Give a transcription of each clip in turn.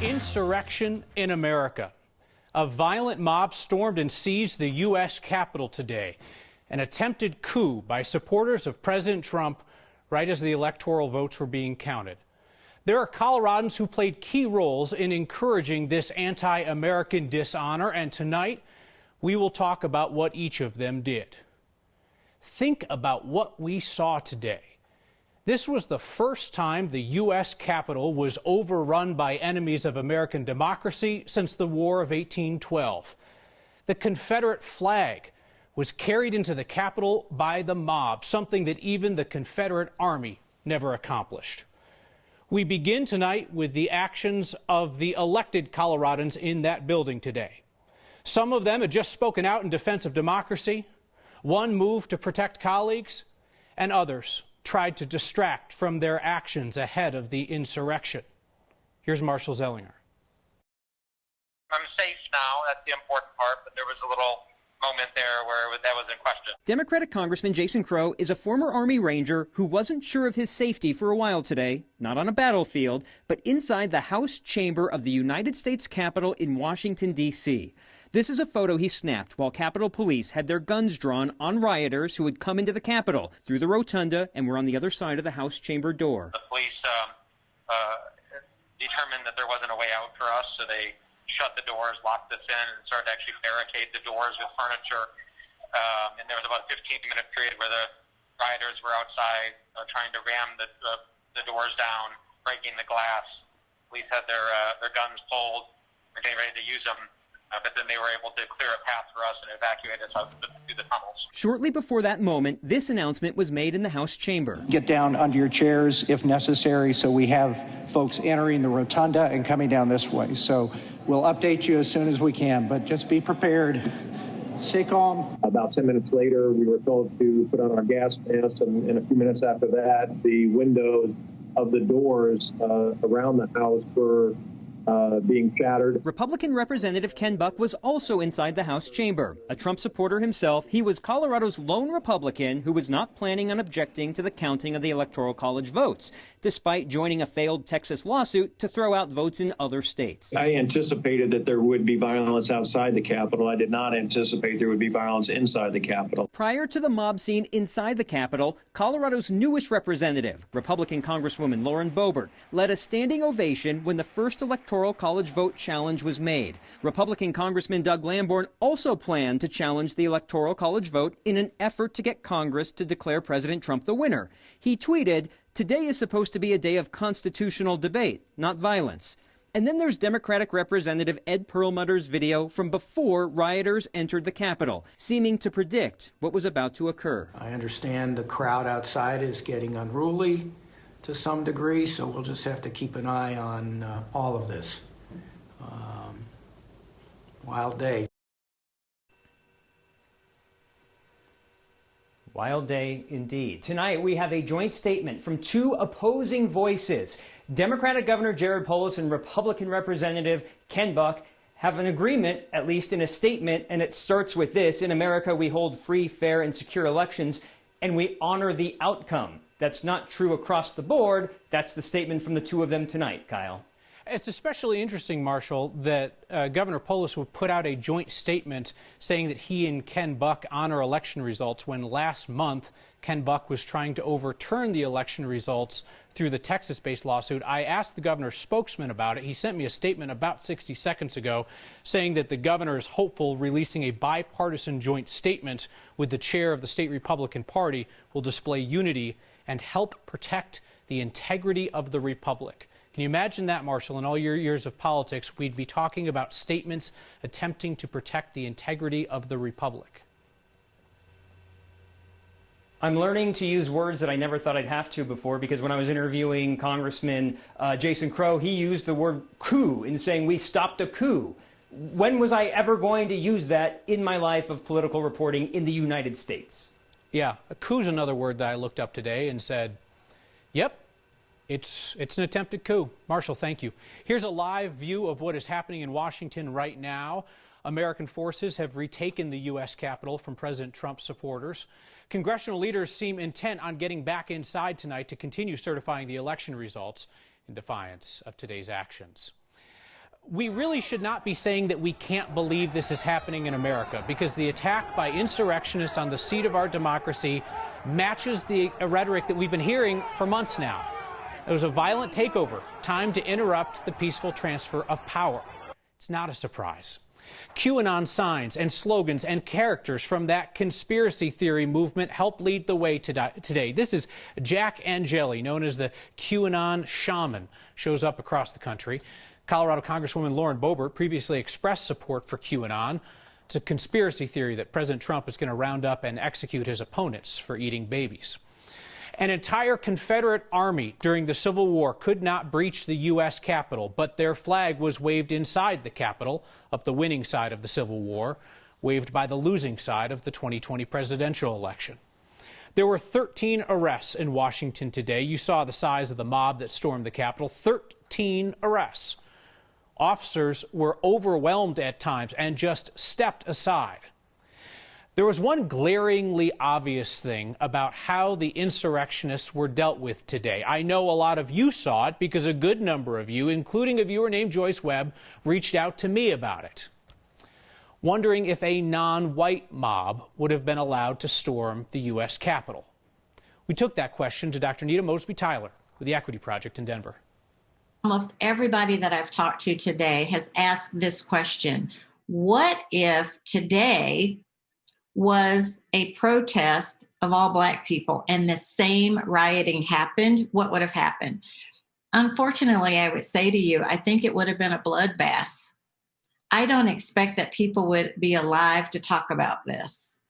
Insurrection in America. A violent mob stormed and seized the U.S. Capitol today. An attempted coup by supporters of President Trump right as the electoral votes were being counted. There are Coloradans who played key roles in encouraging this anti-American dishonor, and tonight we will talk about what each of them did. Think about what we saw today. This was the first time the U.S. Capitol was overrun by enemies of American democracy since the War of 1812. The Confederate flag was carried into the Capitol by the mob, something that even the Confederate Army never accomplished. We begin tonight with the actions of the elected Coloradans in that building today. Some of them had just spoken out in defense of democracy. One moved to protect colleagues, and others tried to distract from their actions ahead of the insurrection. Here's Marshall Zellinger. I'm safe now. That's the important part, but there was a little moment there where that was in question. Democratic Congressman Jason Crow is a former Army Ranger who wasn't sure of his safety for a while today, not on a battlefield, but inside the House chamber of the United States Capitol in Washington, D.C. This is a photo he snapped while Capitol Police had their guns drawn on rioters who had come into the Capitol through the rotunda and were on the other side of the House chamber door. The police determined that there wasn't a way out for us, so they shut the doors, locked us in, and started to actually barricade the doors with furniture. And there was about a 15-minute period where the rioters were outside trying to ram the doors down, breaking the glass. Police had their guns pulled, were getting ready to use them. But then they were able to clear a path for us and evacuate us out through the tunnels. Shortly before that moment, this announcement was made in the House chamber. Get down under your chairs if necessary, so we have folks entering the rotunda and coming down this way. So we'll update you as soon as we can, but just be prepared. Stay calm. About 10 minutes later, we were told to put on our gas masks, and a few minutes after that, the windows of the doors around the house were being shattered. Republican Representative Ken Buck was also inside the House chamber. A Trump supporter himself, he was Colorado's lone Republican who was not planning on objecting to the counting of the Electoral College votes, despite joining a failed Texas lawsuit to throw out votes in other states. I anticipated that there would be violence outside the Capitol. I did not anticipate there would be violence inside the Capitol. Prior to the mob scene inside the Capitol, Colorado's newest representative, Republican Congresswoman Lauren Boebert, led a standing ovation when the first Electoral College vote challenge was made. Republican Congressman Doug Lamborn also planned to challenge the Electoral College vote in an effort to get Congress to declare President Trump the winner. He tweeted, "Today is supposed to be a day of constitutional debate, not violence." And then there's Democratic Representative Ed Perlmutter's video from before rioters entered the Capitol, seeming to predict what was about to occur. I understand the crowd outside is getting unruly to some degree, so we'll just have to keep an eye on all of this. Wild day. Wild day indeed. Tonight we have a joint statement from two opposing voices. Democratic Governor Jared Polis and Republican Representative Ken Buck have an agreement, at least in a statement, and it starts with this: in America we hold free, fair, and secure elections, and we honor the outcome. That's not true across the board. That's the statement from the two of them tonight, Kyle. It's especially interesting, Marshall, that Governor Polis would put out a joint statement saying that he and Ken Buck honor election results when last month Ken Buck was trying to overturn the election results through the Texas-based lawsuit. I asked the governor's spokesman about it. He sent me a statement about 60 seconds ago saying that the governor is hopeful releasing a bipartisan joint statement with the chair of the state Republican Party will display unity and help protect the integrity of the republic. Can you imagine that, Marshall? In all your years of politics, we'd be talking about statements attempting to protect the integrity of the republic. I'm learning to use words that I never thought I'd have to before, because when I was interviewing Congressman Jason Crow, he used the word coup in saying we stopped a coup. When was I ever going to use that in my life of political reporting in the United States? Yeah, a coup is another word that I looked up today and said, yep, it's an attempted coup. Marshall, thank you. Here's a live view of what is happening in Washington right now. American forces have retaken the U.S. Capitol from President Trump's supporters. Congressional leaders seem intent on getting back inside tonight to continue certifying the election results in defiance of today's actions. We really should not be saying that we can't believe this is happening in America, because the attack by insurrectionists on the seat of our democracy matches the rhetoric that we've been hearing for months now. It was a violent takeover, time to interrupt the peaceful transfer of power. It's not a surprise. QAnon signs and slogans and characters from that conspiracy theory movement help lead the way today. This is Jack Angeli, known as the QAnon shaman, shows up across the country. Colorado Congresswoman Lauren Boebert previously expressed support for QAnon. It's a conspiracy theory that President Trump is going to round up and execute his opponents for eating babies. An entire Confederate Army during the Civil War could not breach the U.S. Capitol, but their flag was waved inside the Capitol of the winning side of the Civil War, waved by the losing side of the 2020 presidential election. There were 13 arrests in Washington today. You saw the size of the mob that stormed the Capitol. 13 arrests. Officers were overwhelmed at times and just stepped aside. There was one glaringly obvious thing about how the insurrectionists were dealt with today. I know a lot of you saw it because a good number of you, including a viewer named Joyce Webb, reached out to me about it, wondering if a non-white mob would have been allowed to storm the U.S. Capitol. We took that question to Dr. Nita Mosby-Tyler with the Equity Project in Denver. Almost everybody that I've talked to today has asked this question. What if today was a protest of all Black people and the same rioting happened? What would have happened? Unfortunately, I would say to you, I think it would have been a bloodbath. I don't expect that people would be alive to talk about this.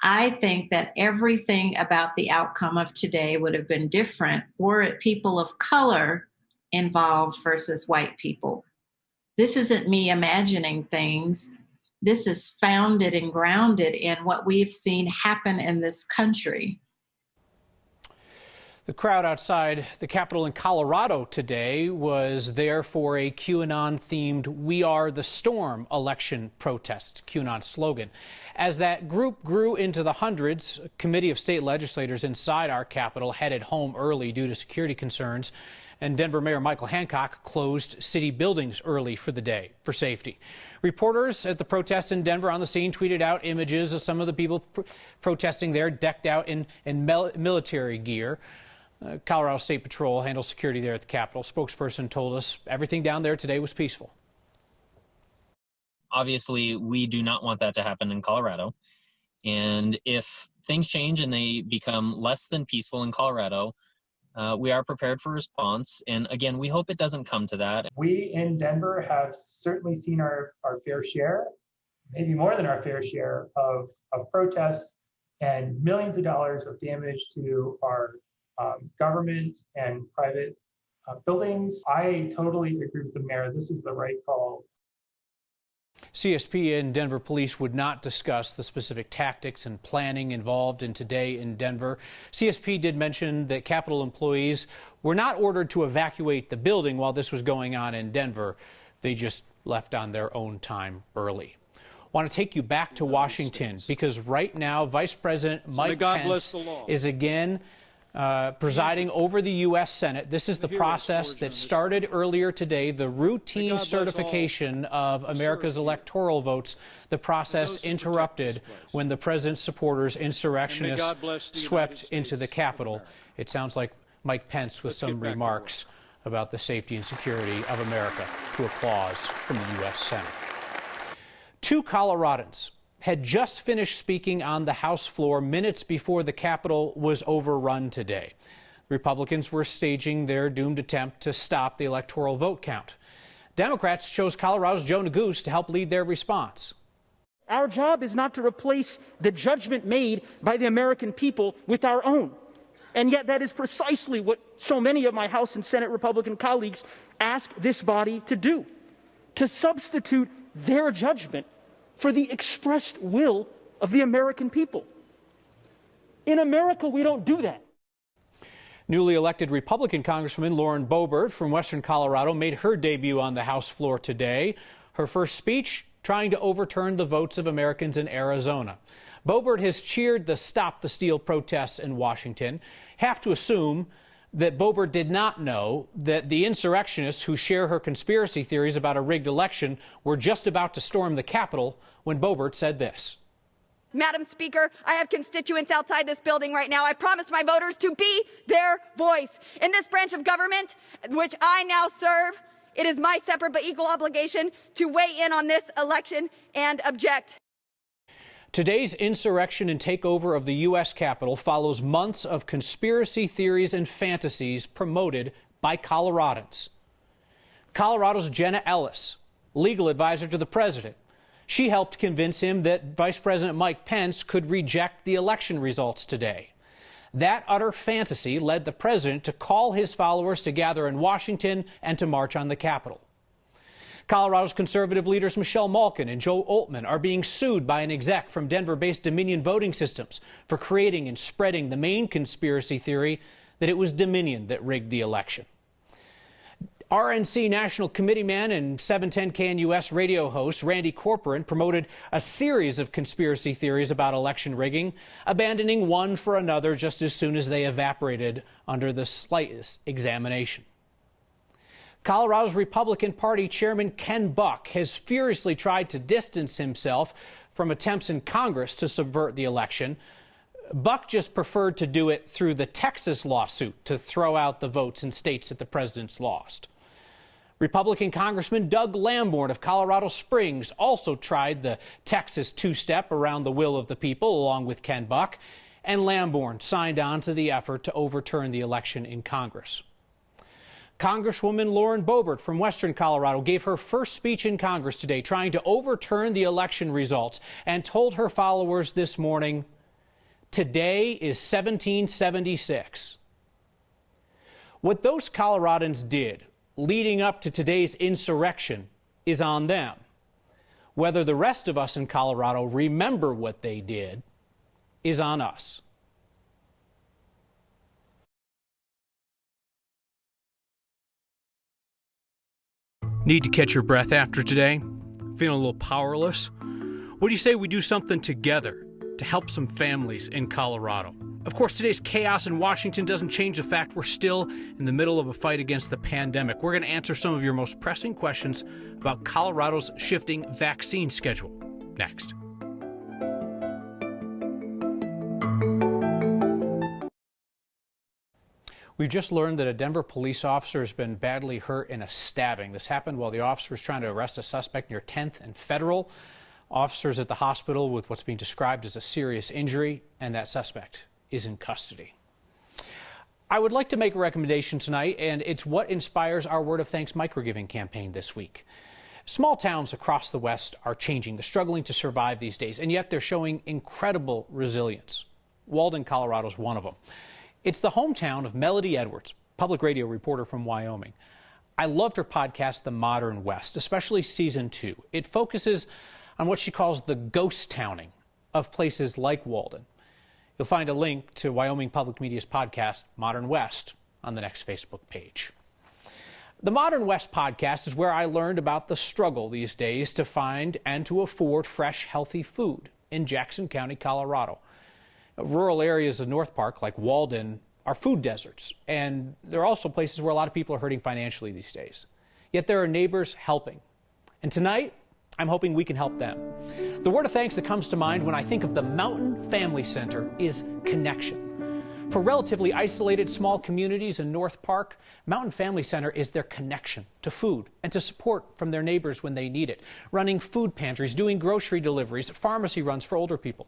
I think that everything about the outcome of today would have been different were it people of color involved versus white people. This isn't me imagining things. This is founded and grounded in what we've seen happen in this country. The crowd outside the Capitol in Colorado today was there for a QAnon-themed We Are the Storm election protest, QAnon slogan. As that group grew into the hundreds, a committee of state legislators inside our Capitol headed home early due to security concerns, and Denver Mayor Michael Hancock closed city buildings early for the day for safety. Reporters at the protests in Denver on the scene tweeted out images of some of the people protesting there decked out in military gear. Colorado State Patrol handles security there at the Capitol. Spokesperson told us everything down there today was peaceful. Obviously, we do not want that to happen in Colorado. And if things change and they become less than peaceful in Colorado, we are prepared for response. And again, we hope it doesn't come to that. We in Denver have certainly seen our fair share, maybe more than our fair share of protests and millions of dollars of damage to our government and private buildings. I totally agree with the mayor. This is the right call. CSP and Denver police would not discuss the specific tactics and planning involved in today in Denver. CSP did mention that Capitol employees were not ordered to evacuate the building while this was going on in Denver. They just left on their own time early. I want to take you back to Washington because right now Vice President Mike Pence is again presiding over the U.S. Senate. This is the process that started earlier today, the routine certification of America's electoral votes. The process interrupted when the president's supporters, insurrectionists, swept into the Capitol. It sounds like Mike Pence with some remarks about the safety and security of America to applause from the U.S. Senate. Two Coloradans had just finished speaking on the House floor minutes before the Capitol was overrun today. Republicans were staging their doomed attempt to stop the electoral vote count. Democrats chose Colorado's Joe Neguse to help lead their response. Our job is not to replace the judgment made by the American people with our own. And yet that is precisely what so many of my House and Senate Republican colleagues ask this body to do, to substitute their judgment for the expressed will of the American people. In America, we don't do that. Newly elected Republican Congresswoman Lauren Boebert from Western Colorado made her debut on the House floor today. Her first speech trying to overturn the votes of Americans in Arizona. Boebert has cheered the Stop the Steal protests in Washington. Have to assume that Boebert did not know that the insurrectionists who share her conspiracy theories about a rigged election were just about to storm the Capitol when Boebert said this. Madam Speaker, I have constituents outside this building right now. I promised my voters to be their voice. In this branch of government, which I now serve, it is my separate but equal obligation to weigh in on this election and object. Today's insurrection and takeover of the U.S. Capitol follows months of conspiracy theories and fantasies promoted by Coloradans. Colorado's Jenna Ellis, legal advisor to the president, she helped convince him that Vice President Mike Pence could reject the election results today. That utter fantasy led the president to call his followers to gather in Washington and to march on the Capitol. Colorado's conservative leaders Michelle Malkin and Joe Oltmann are being sued by an exec from Denver-based Dominion Voting Systems for creating and spreading the main conspiracy theory that it was Dominion that rigged the election. RNC National Committee man and 710 KNUS radio host Randy Corporan promoted a series of conspiracy theories about election rigging, abandoning one for another just as soon as they evaporated under the slightest examination. Colorado's Republican Party Chairman Ken Buck has furiously tried to distance himself from attempts in Congress to subvert the election. Buck just preferred to do it through the Texas lawsuit to throw out the votes in states that the president's lost. Republican Congressman Doug Lamborn of Colorado Springs also tried the Texas two-step around the will of the people along with Ken Buck, and Lamborn signed on to the effort to overturn the election in Congress. Congresswoman Lauren Boebert from Western Colorado gave her first speech in Congress today trying to overturn the election results and told her followers this morning, "Today is 1776. What those Coloradans did leading up to today's insurrection is on them. Whether the rest of us in Colorado remember what they did is on us." Need to catch your breath after today? Feeling a little powerless? What do you say we do something together to help some families in Colorado? Of course, today's chaos in Washington doesn't change the fact we're still in the middle of a fight against the pandemic. We're going to answer some of your most pressing questions about Colorado's shifting vaccine schedule next. We've just learned that a Denver police officer has been badly hurt in a stabbing. This happened while the officer was trying to arrest a suspect near 10th and Federal. Officers at the hospital with what's being described as a serious injury, and that suspect is in custody. I would like to make a recommendation tonight, and it's what inspires our Word of Thanks microgiving campaign this week. Small towns across the West are changing. They're struggling to survive these days, and yet they're showing incredible resilience. Walden, Colorado is one of them. It's the hometown of Melody Edwards, public radio reporter from Wyoming. I loved her podcast, The Modern West, especially season 2. It focuses on what she calls the ghost towning of places like Walden. You'll find a link to Wyoming Public Media's podcast, Modern West, on the next Facebook page. The Modern West podcast is where I learned about the struggle these days to find and to afford fresh, healthy food in Jackson County, Colorado. Rural areas of North Park, like Walden, are food deserts, and there are also places where a lot of people are hurting financially these days. Yet there are neighbors helping. And tonight, I'm hoping we can help them. The word of thanks that comes to mind when I think of the Mountain Family Center is connection. For relatively isolated small communities in North Park, Mountain Family Center is their connection to food and to support from their neighbors when they need it. Running food pantries, doing grocery deliveries, pharmacy runs for older people.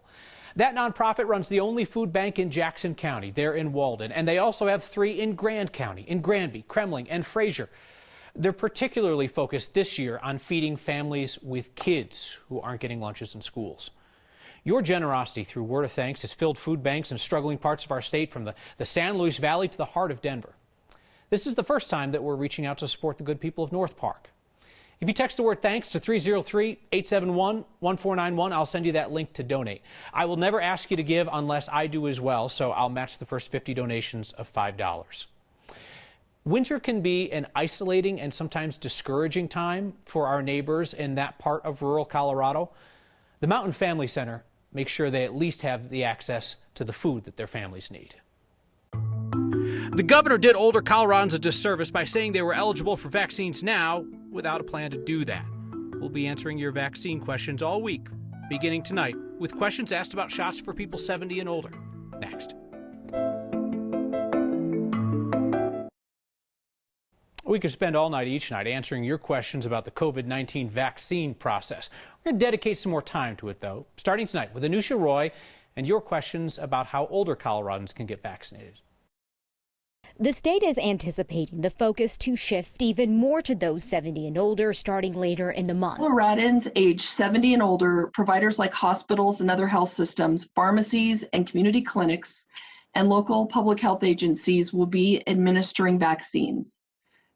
That nonprofit runs the only food bank in Jackson County, there in Walden, and they also have 3 in Grand County, in Granby, Kremling, and Fraser. They're particularly focused this year on feeding families with kids who aren't getting lunches in schools. Your generosity through Word of Thanks has filled food banks in struggling parts of our state from the San Luis Valley to the heart of Denver. This is the first time that we're reaching out to support the good people of North Park. If you text the word thanks to 303-871-1491, I'll send you that link to donate. I will never ask you to give unless I do as well, so I'll match the first 50 donations of $5. Winter can be an isolating and sometimes discouraging time for our neighbors in that part of rural Colorado. The Mountain Family Center makes sure they at least have the access to the food that their families need. The governor did older Coloradans a disservice by saying they were eligible for vaccines now without a plan to do that. We'll be answering your vaccine questions all week, beginning tonight, with questions asked about shots for people 70 and older. Next. We could spend all night each night answering your questions about the COVID-19 vaccine process. We're going to dedicate some more time to it, though, starting tonight with Anusha Roy and your questions about how older Coloradans can get vaccinated. The state is anticipating the focus to shift even more to those 70 and older starting later in the month. Coloradans age 70 and older, providers like hospitals and other health systems, pharmacies and community clinics, and local public health agencies will be administering vaccines.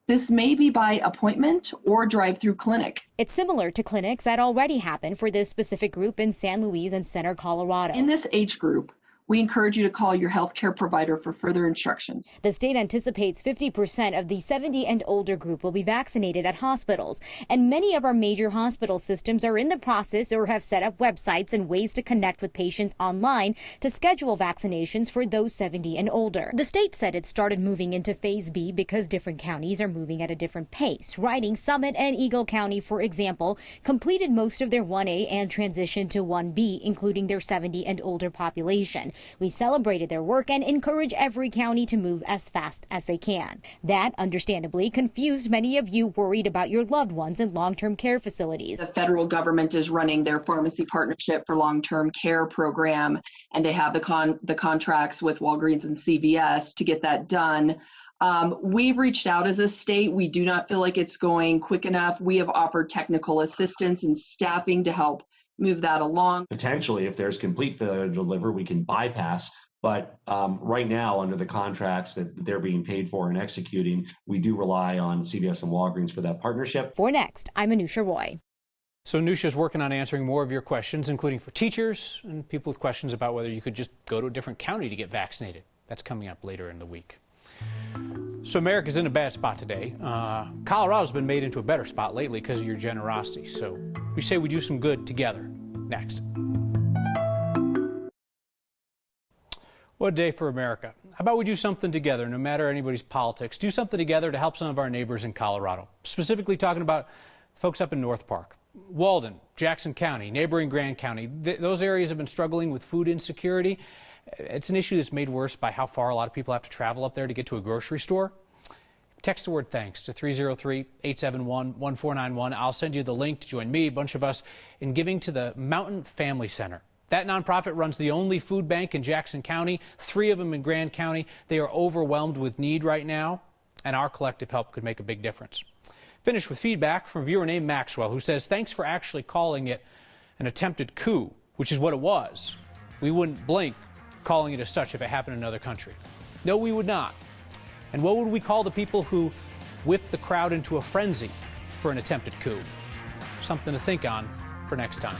This may be by appointment or drive-through clinic. It's similar to clinics that already happen for this specific group in San Luis and Center, Colorado. In this age group, we encourage you to call your healthcare provider for further instructions. The state anticipates 50% of the 70 and older group will be vaccinated at hospitals, and many of our major hospital systems are in the process or have set up websites and ways to connect with patients online to schedule vaccinations for those 70 and older. The state said it started moving into Phase B because different counties are moving at a different pace. Riding, Summit, and Eagle County, for example, completed most of their 1A and transitioned to 1B, including their 70 and older population. We celebrated their work and encourage every county to move as fast as they can. That, understandably, confused many of you worried about your loved ones in long-term care facilities. The federal government is running their pharmacy partnership for long-term care program, and they have the contracts with Walgreens and CVS to get that done. We've reached out as a state. We do not feel like it's going quick enough. We have offered technical assistance and staffing to help move that along. Potentially, if there's complete failure to deliver, we can bypass. But right now, under the contracts that they're being paid for and executing, we do rely on CVS and Walgreens for that partnership. For Next, I'm Anusha Roy. So Anusha's working on answering more of your questions, including for teachers and people with questions about whether you could just go to a different county to get vaccinated. That's coming up later in the week. So America's in a bad spot today. Colorado's been made into a better spot lately because of your generosity. So we say we do some good together. Next. What a day for America. How about we do something together, no matter anybody's politics. Do something together to help some of our neighbors in Colorado. Specifically talking about folks up in North Park. Walden, Jackson County, neighboring Grand County. Those areas have been struggling with food insecurity. It's an issue that's made worse by how far a lot of people have to travel up there to get to a grocery store. Text the word thanks to 303-871-1491. I'll send you the link to join me, a bunch of us, in giving to the Mountain Family Center. That nonprofit runs the only food bank in Jackson County, 3 of them in Grand County. They are overwhelmed with need right now, and our collective help could make a big difference. Finish with feedback from a viewer named Maxwell, who says, thanks for actually calling it an attempted coup, which is what it was. We wouldn't blink calling it as such if it happened in another country. No, we would not. And what would we call the people who whipped the crowd into a frenzy for an attempted coup? Something to think on for next time.